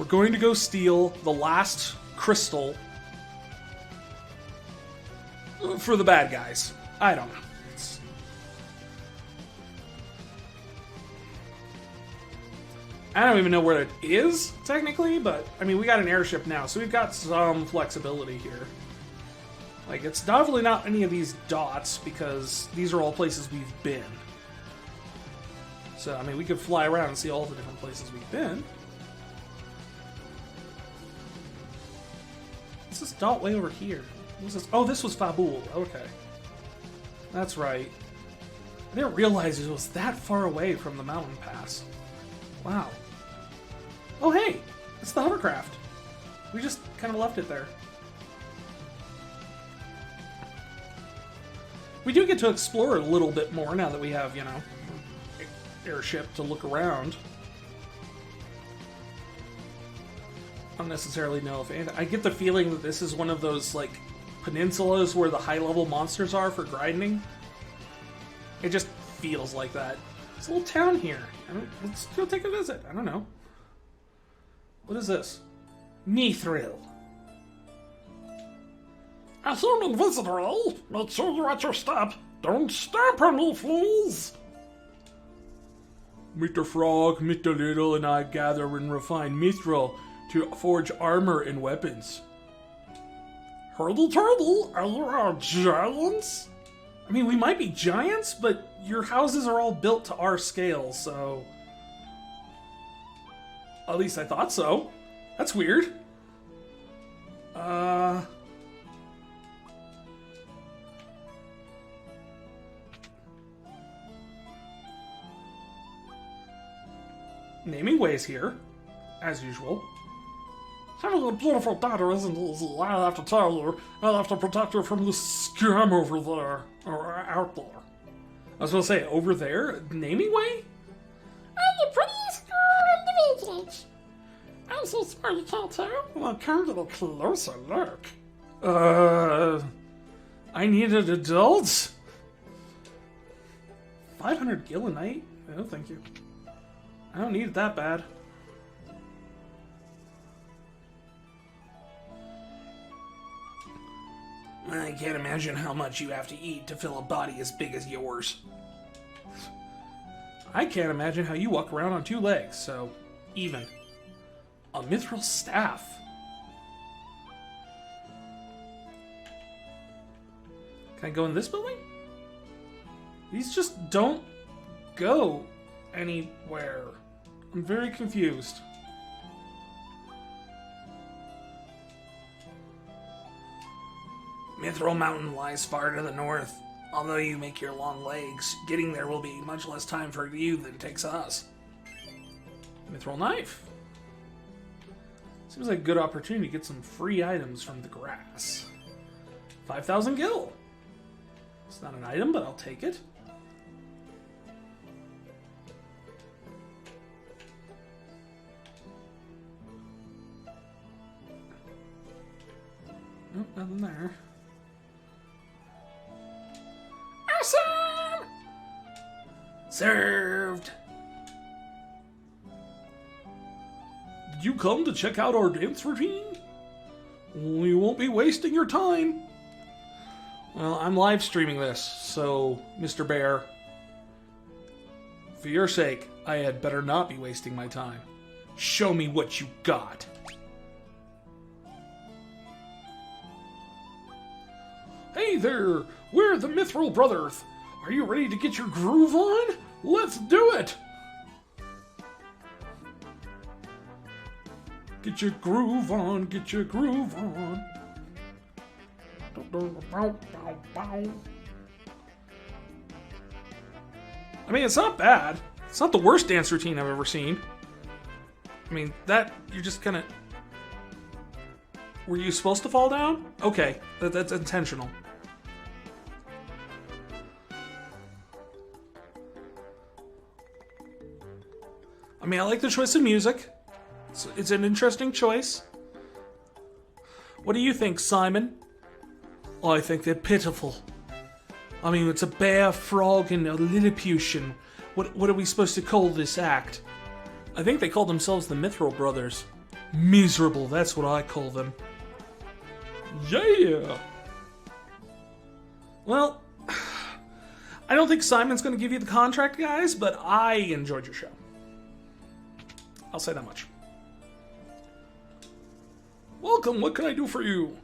We're going to go steal the last crystal for the bad guys. I don't know. I don't even know where it is, technically, but, I mean, we got an airship now, so we've got some flexibility here. Like, it's definitely not any of these dots, because these are all places we've been. So, I mean, we could fly around and see all the different places we've been. What's this dot way over here? What's this? Oh, this was Fabul. Okay. That's right. I didn't realize it was that far away from the mountain pass. Wow. Oh, hey! It's the hovercraft. We just kind of left it there. We do get to explore a little bit more now that we have, you know, airship to look around. I don't necessarily know if anything. I get the feeling that this is one of those, like, peninsulas where the high-level monsters are for grinding. It just feels like that. There's a little town here. Let's go take a visit. I don't know. What is this? Mithril. A human visitor, eh? Make sure you're at your step. Don't step on me, please. Meet the frog, meet the little, and I gather and refine mithril to forge armor and weapons. Hurdy turdy, are you our giants? I mean, we might be giants, but your houses are all built to our scale, so... At least I thought so. That's weird. Naming Way's here, as usual. Having a beautiful daughter isn't easy, I'll have to tell you. I'll have to protect her from the scum over there. Or out there. I was gonna say, over there? Naming Way? I'm the prettiest girl in the village. I'm so sorry you can't tell. Well, come get a closer look. I need an adult? 500 gil a night? No, thank you. I don't need it that bad. I can't imagine how much you have to eat to fill a body as big as yours. I can't imagine how you walk around on 2 legs, so even. A mithril staff. Can I go in this building? These just don't go anywhere. I'm very confused. Mithril Mountain lies far to the north. Although you make your long legs, getting there will be much less time for you than it takes us. Mithril knife. Seems like a good opportunity to get some free items from the grass. 5,000 gil. It's not an item, but I'll take it. Nope, nothing there. Awesome! Served! Did you come to check out our dance routine? We won't be wasting your time. Well, I'm live streaming this, so, Mr. Bear, for your sake, I had better not be wasting my time. Show me what you got. Hey there, we're the Mithril Brothers. Are you ready to get your groove on? Let's do it! Get your groove on, get your groove on. I mean, it's not bad. It's not the worst dance routine I've ever seen. I mean, that, you're just kind of... Were you supposed to fall down? Okay, that's intentional. I mean, I like the choice of music. It's an interesting choice. What do you think, Simon? I think they're pitiful. I mean, it's a bear, frog, and a Lilliputian. What are we supposed to call this act? I think they call themselves the Mithril Brothers. Miserable, that's what I call them. Yeah! Well, I don't think Simon's going to give you the contract, guys, but I enjoyed your show. I'll say that much. Welcome, what can I do for you?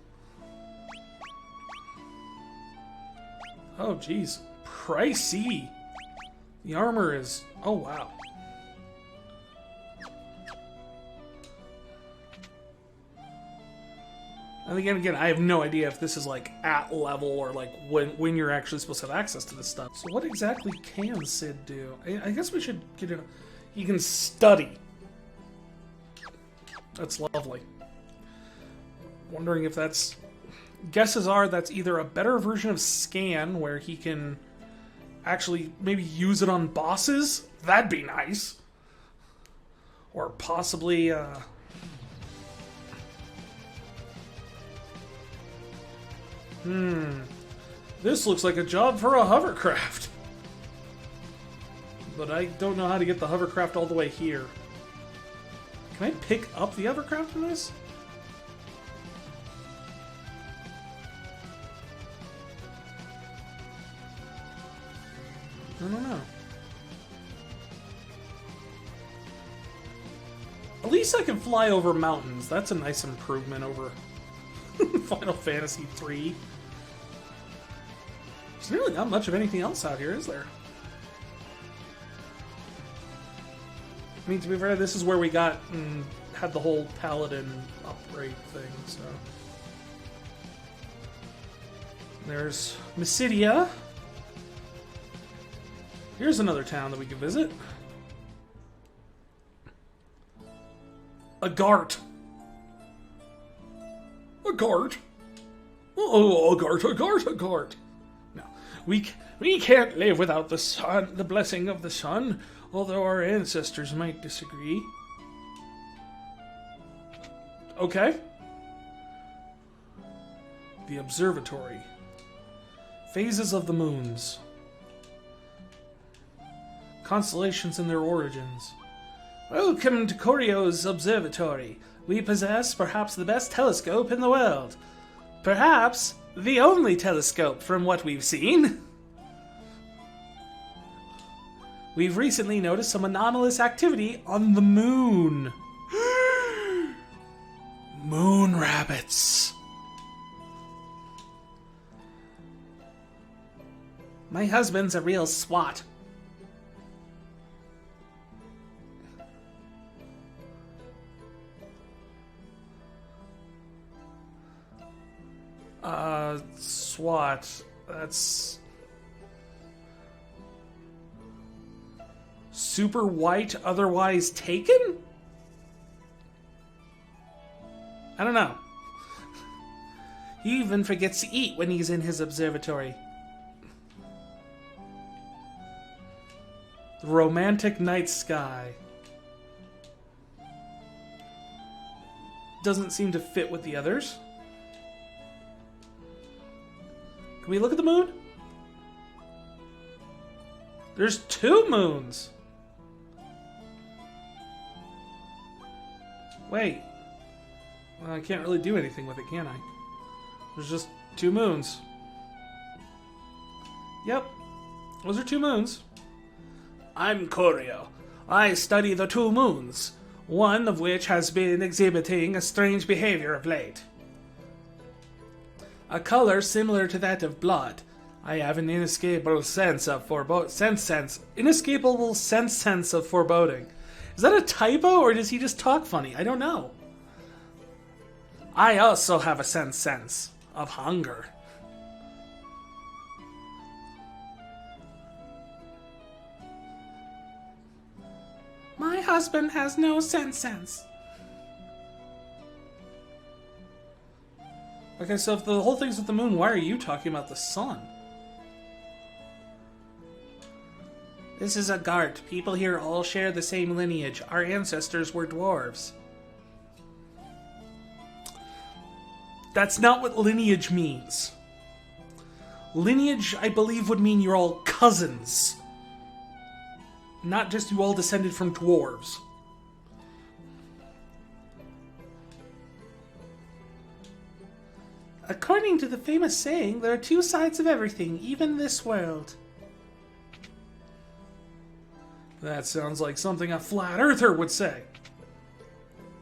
Oh, geez. Pricey. The armor is... Oh, wow. And again, I have no idea if this is like at level or like when you're actually supposed to have access to this stuff. So what exactly can Sid do? I guess we should get in. He can study. That's lovely. Wondering if that's... Guesses are that's either a better version of Scan where he can actually maybe use it on bosses. That'd be nice. Or possibly... This looks like a job for a hovercraft. But I don't know how to get the hovercraft all the way here. Can I pick up the hovercraft in this? I don't know. At least I can fly over mountains. That's a nice improvement over Final Fantasy III. There's really not much of anything else out here, is there? I mean, to be fair, this is where we got and had the whole Paladin upgrade thing, so... There's Mysidia. Here's another town that we can visit. Agart. Agart? Oh, Agart. No, we can't live without the sun, the blessing of the sun, although our ancestors might disagree. Okay. The observatory. Phases of the moons. Constellations and their origins. Welcome to Koryo's observatory. We possess perhaps the best telescope in the world. Perhaps the only telescope from what we've seen. We've recently noticed some anomalous activity on the moon. Moon rabbits. My husband's a real swat. SWAT. That's... Super white, otherwise taken? I don't know. He even forgets to eat when he's in his observatory. The romantic night sky. Doesn't seem to fit with the others. Can we look at the moon? There's 2 moons. Wait. Well, I can't really do anything with it, can I? There's just 2 moons. Yep. Those are 2 moons. I'm Koryo. I study the 2 moons, one of which has been exhibiting a strange behavior of late. A color similar to that of blood. I have an inescapable sense of inescapable sense of foreboding. Is that a typo, or does he just talk funny? I don't know. I also have a sense of hunger. My husband has no sense. Okay, so if the whole thing's with the moon, why are you talking about the sun? This is Agart. People here all share the same lineage. Our ancestors were dwarves. That's not what lineage means. Lineage, I believe, would mean you're all cousins. Not just you all descended from dwarves. According to the famous saying, there are two sides of everything, even this world. That sounds like something a flat earther would say.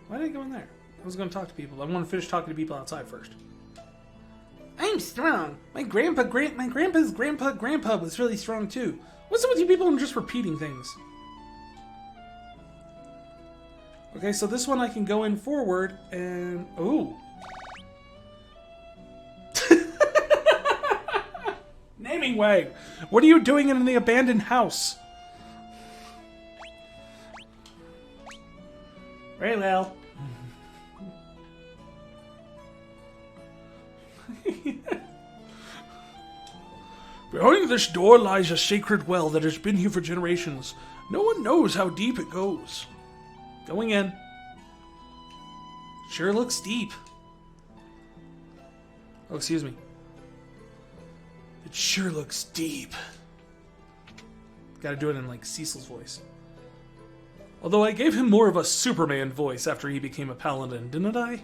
Why did I go in there? I was going to talk to people. I want to finish talking to people outside first. I'm strong. My grandpa's grandpa was really strong too. What's up with you people and just repeating things? Okay, so this one I can go in forward and... Ooh. Naming way. What are you doing in the abandoned house? Very well. Behind this door lies a sacred well that has been here for generations. No one knows how deep it goes. Going in. Sure looks deep. Oh, excuse me. It sure looks deep. Gotta do it in, like, Cecil's voice. Although I gave him more of a Superman voice after he became a paladin, didn't I?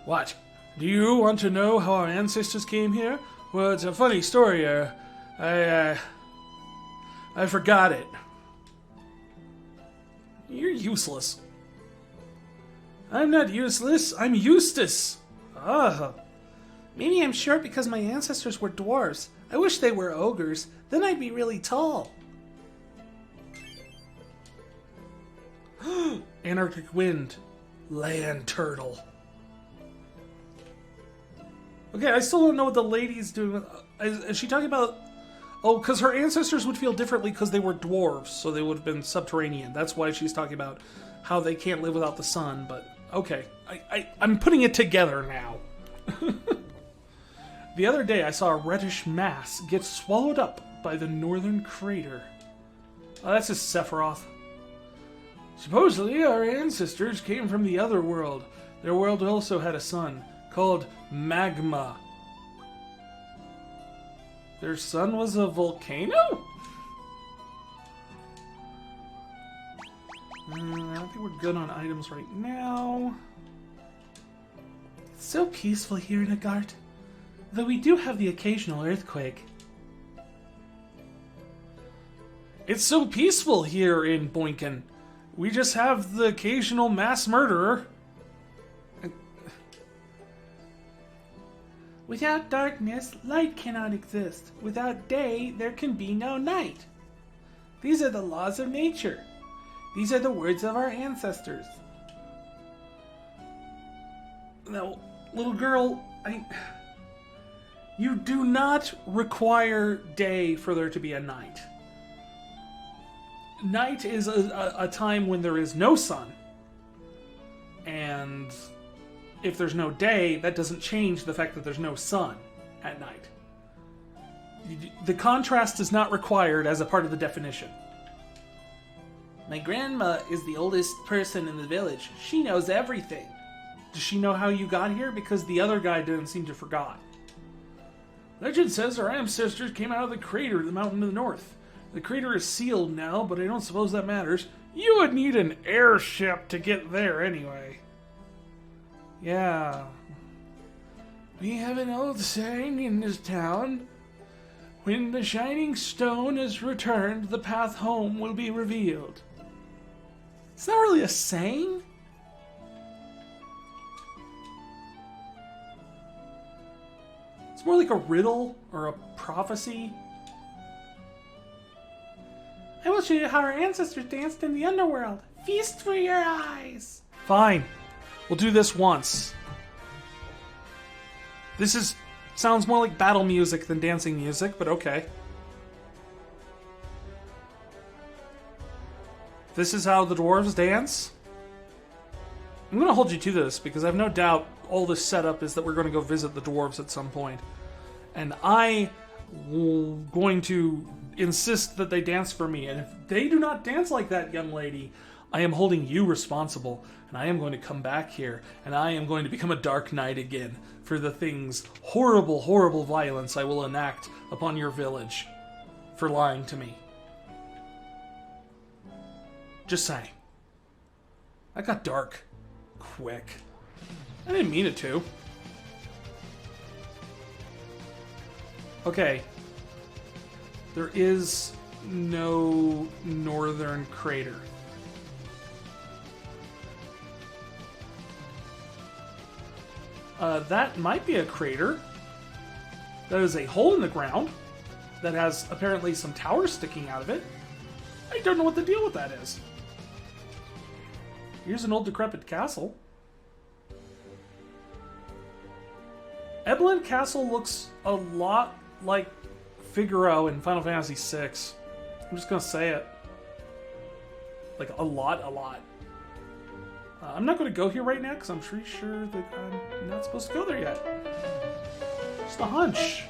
What? Do you want to know how our ancestors came here? Well, it's a funny story. I forgot it. You're useless. I'm not useless. I'm Eustace. Ah. Maybe I'm short because my ancestors were dwarves. I wish they were ogres. Then I'd be really tall. Antarctic wind. Land turtle. Okay, I still don't know what the lady's doing. Is she talking about... Oh, because her ancestors would feel differently because they were dwarves, so they would have been subterranean. That's why she's talking about how they can't live without the sun, but... Okay, I'm putting it together now. The other day, I saw a reddish mass get swallowed up by the northern crater. Oh, that's just Sephiroth. Supposedly, our ancestors came from the other world. Their world also had a sun, called Magma. Their sun was a volcano? I don't think we're good on items right now. It's so peaceful here in Agart, though we do have the occasional earthquake. It's so peaceful here in Boinken. We just have the occasional mass murderer. Without darkness, light cannot exist. Without day, there can be no night. These are the laws of nature. These are the words of our ancestors. Now, little girl, you do not require day for there to be a night. Night is a time when there is no sun. And if there's no day, that doesn't change the fact that there's no sun at night. The contrast is not required as a part of the definition. My grandma is the oldest person in the village. She knows everything. Does she know how you got here? Because the other guy didn't seem to forgot. Legend says our ancestors came out of the crater of the mountain to the north. The crater is sealed now, but I don't suppose that matters. You would need an airship to get there anyway. Yeah. We have an old saying in this town. When the shining stone is returned, the path home will be revealed. It's not really a saying. It's more like a riddle or a prophecy. I will show you how our ancestors danced in the underworld. Feast for your eyes. Fine. We'll do this once. This sounds more like battle music than dancing music, but okay. This is how the dwarves dance? I'm going to hold you to this, because I have no doubt all this setup is that we're going to go visit the dwarves at some point. And I'm going to insist that they dance for me. And if they do not dance like that, young lady, I am holding you responsible. And I am going to come back here, and I am going to become a Dark Knight again for the things, horrible, horrible violence I will enact upon your village for lying to me. Just saying. That got dark. Quick. I didn't mean it to. Okay. There is no northern crater. That might be a crater. That is a hole in the ground that has apparently some towers sticking out of it. I don't know what the deal with that is. Here's an old decrepit castle. Ebelin Castle looks a lot like Figaro in Final Fantasy VI. I'm just gonna say it. Like, a lot. I'm not gonna go here right now because I'm pretty sure that I'm not supposed to go there yet. Just a hunch.